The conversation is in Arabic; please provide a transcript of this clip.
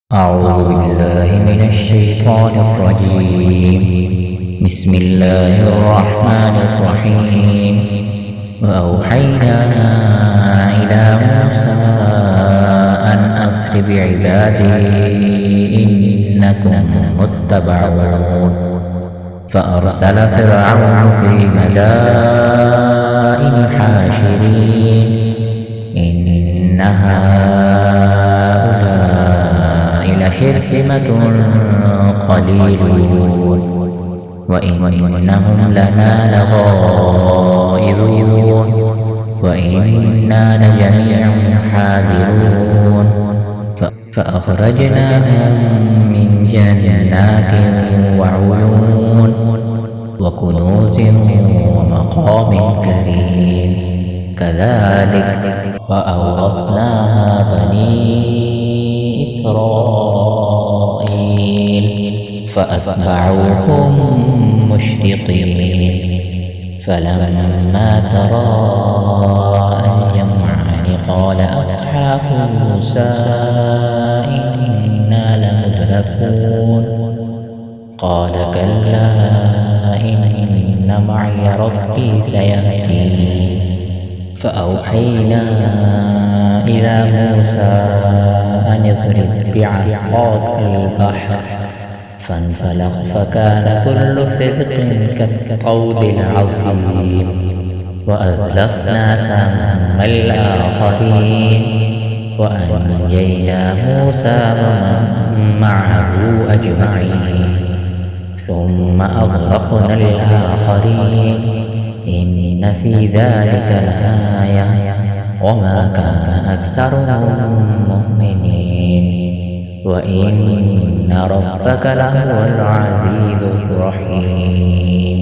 أعوذ بالله من الشيطان الرجيم. بسم الله الرحمن الرحيم. وأوحينا إلى موسى أن أسر بعبادي إنكم متبعون. فأرسل فرعون في المدائن حاشرين إن هؤلاء لشرذمة قليلون وإنهم لنا لغائظون وإنا لجميع حاذرون. فأخرجناهم من جنات وعيون وكنوز ومقام كريم كذلك وأورثناها بني إسرائيل فأتبعوهم مشرقين. فلما تراءى الجمعان قال أصحاب موسى إنا لمدركون. قال كلا إن معي ربي سيهدين. فأوحينا إلى موسى أن اضرب بعصاك البحر فانفلق فكان كل فرق كالطود العظيم. وأزلفنا ثم الآخرين وأنجينا موسى ومن معه أجمعين ثم أغرقنا الآخرين. إن في ذلك لآية وما كان أكثرهم مؤمنين وإن ربك لهو العزيز الرحيم.